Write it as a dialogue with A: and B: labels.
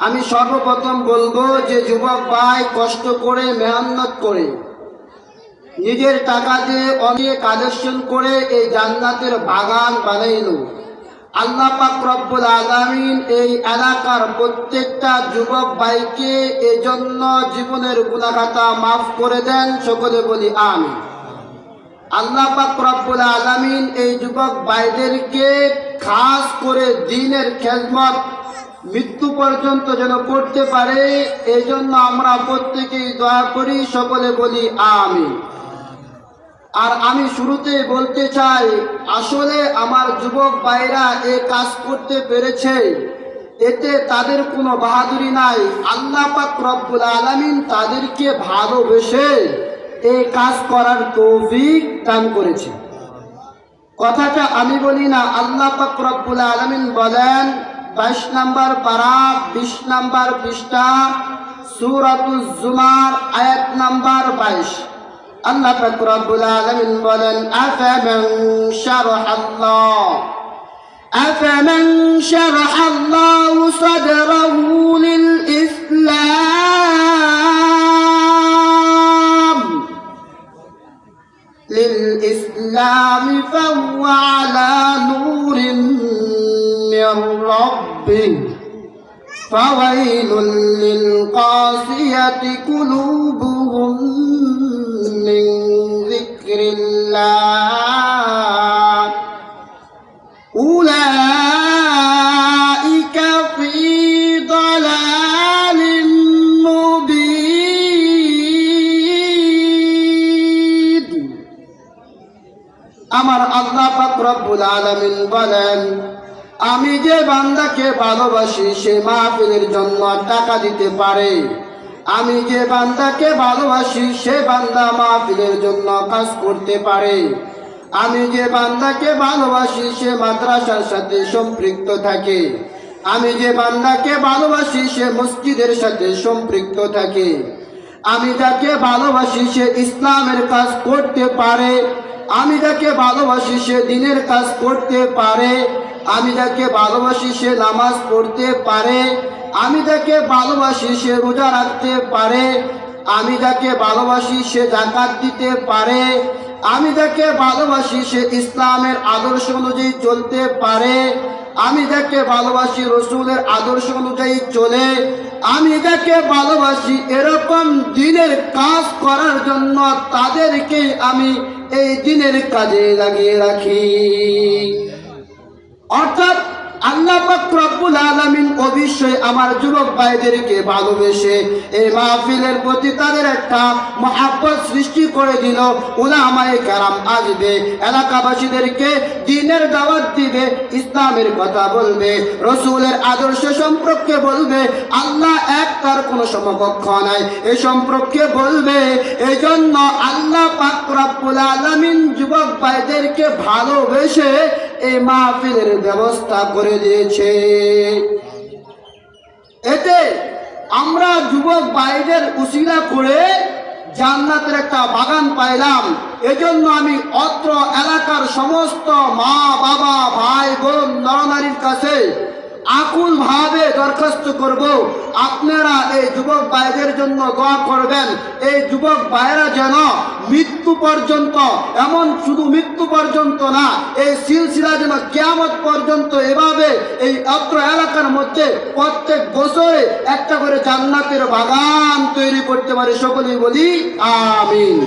A: আমি সর্বপ্রথম বলবো যে যুবক ভাই কষ্ট করে মেহনত করে নিজের টাকা দিয়ে অনেক কালেকশন করে এই জান্নাতের বাগান বানাইলো। আল্লাহ পাক রব্বুল আলামিন এই এলাকার প্রত্যেকটা যুবক ভাইকে এজন্য জীবনের গুনাহ খাতা মাফ করে দেন, সকলে বলি আমিন। আল্লাহ পাক রব্বুল আলামিন এই যুবক ভাইদেরকে খাস করে দ্বীনের খেদমত মৃত্যু পর্যন্ত যেন করতে পারে, এই জন্য আমরা প্রত্যেকেই দোয়া করি, সকলে বলি আমিন। আর আমি শুরুতে বলতে চাই, আসলে আমার যুবক ভাইরা এই কাজ করতে পেরেছে, এতে তাদের কোনো বাহাদুরি নাই। আল্লাহ পাক রব্বুল আলামিন তাদেরকে ভালোবেসে এই কাজ করার তৌফিক দান করেছে। কথাটা আমি বলি না, আল্লাহ পাক রব্বুল আলামিন বলেন 22 নম্বর পারা 20 নম্বর পৃষ্ঠা সূরাতুজ জুমার আয়াত নম্বর 22। আল্লাহ পাক রব্বুল আলামিন বলেন আফামান শারাহাল্লাহু সাদরাহু লিল ইসলাম ফাহুয়া আলা নূরিন মির রাব্বিহি ফাওয়াইলুল লিল কাসিয়াতি কুলুবুহুম মিন যিকরিল্লাহ উলাইকা ফি দালালিন মুবিন। আমার আল্লাহ পাক রব্বুল আলামিন বলেন, আমি যে বান্দাকে ভালোবাসি সে মাহফিলের জন্য টাকা দিতে পারে। আমি যে বান্দাকে ভালোবাসি সে বান্দা মাহফিলের জন্য কাজ করতে পারে। আমি যে বান্দাকে ভালোবাসি সে মাদ্রাসার সাথে সম্পৃক্ত থাকে। আমি যে বান্দাকে ভালোবাসি সে মসজিদের সাথে সম্পৃক্ত থাকে। আমি যাকে ভালোবাসি সে ইসলামের কাজ করতে পারে। আমি যাকে ভালোবাসি সে দ্বীনের কাজ করতে পারে। আমি যাকে ভালোবাসি সে নামাজ পড়তে পারে। আমি যাকে ভালোবাসি সে রোজা রাখতে পারে। আমি যাকে ভালোবাসি সে যাকাত দিতে পারে। আমি যাকে ভালোবাসি সে ইসলামের আদর্শ অনুযায়ী চলতে পারে। আমি যাকে ভালোবাসি রসুলের আদর্শ অনুযায়ী চলে। আমি যাকে ভালোবাসি এরকম দ্বীনের কাজ করার জন্য তাদেরকে আমি এই দ্বীনের কাজে লাগিয়ে রাখি। অর্থাৎ আল্লাহ পাক রব্বুল আলামিন অবশ্যই আমার যুবক ভাইদেরকে ভালোবেসে এই মাহফিলের প্রতি তাদের একটা মহব্বত সৃষ্টি করে দিল। উলামায়ে কেরাম আসবে, এলাকাবাসীদেরকে দ্বীনের দাওয়াত দিবে, ইসলামের কথা বলবে, রসুলের আদর্শ সম্পর্কে বলবে, আল্লাহ এক, তার কোনো সমকক্ষ নাই, এই সম্পর্কে বলবে। এই জন্য আল্লাহ পাক রব্বুল আলামিন যুবক ভাইদেরকে ভালোবেসে এই মাহফিলের ব্যবস্থা করে দিয়েছে। এতে আমরা যুবক ভাইদের উসিলা করে জান্নাতের একটা বাগান পাইলাম। এজন্য আমি অত্র এলাকার সমস্ত মা বাবা ভাই বোন নরনারীর কাছে আকুল ভাবে দরখাস্ত করব, আপনারা এই যুবক ভাইদের জন্য দোয়া করবেন। এই যুবক ভাইরা যেন মৃত্যু পর্যন্ত, এমন শুধু মৃত্যু পর্যন্ত না, এই সিলসিলা যেন কিয়ামত পর্যন্ত এভাবে এই অত্র এলাকার মধ্যে প্রত্যেক বছরে একটা করে জান্নাতের বাগান তৈরি করতে পারে, সকলেই বলি আমিন।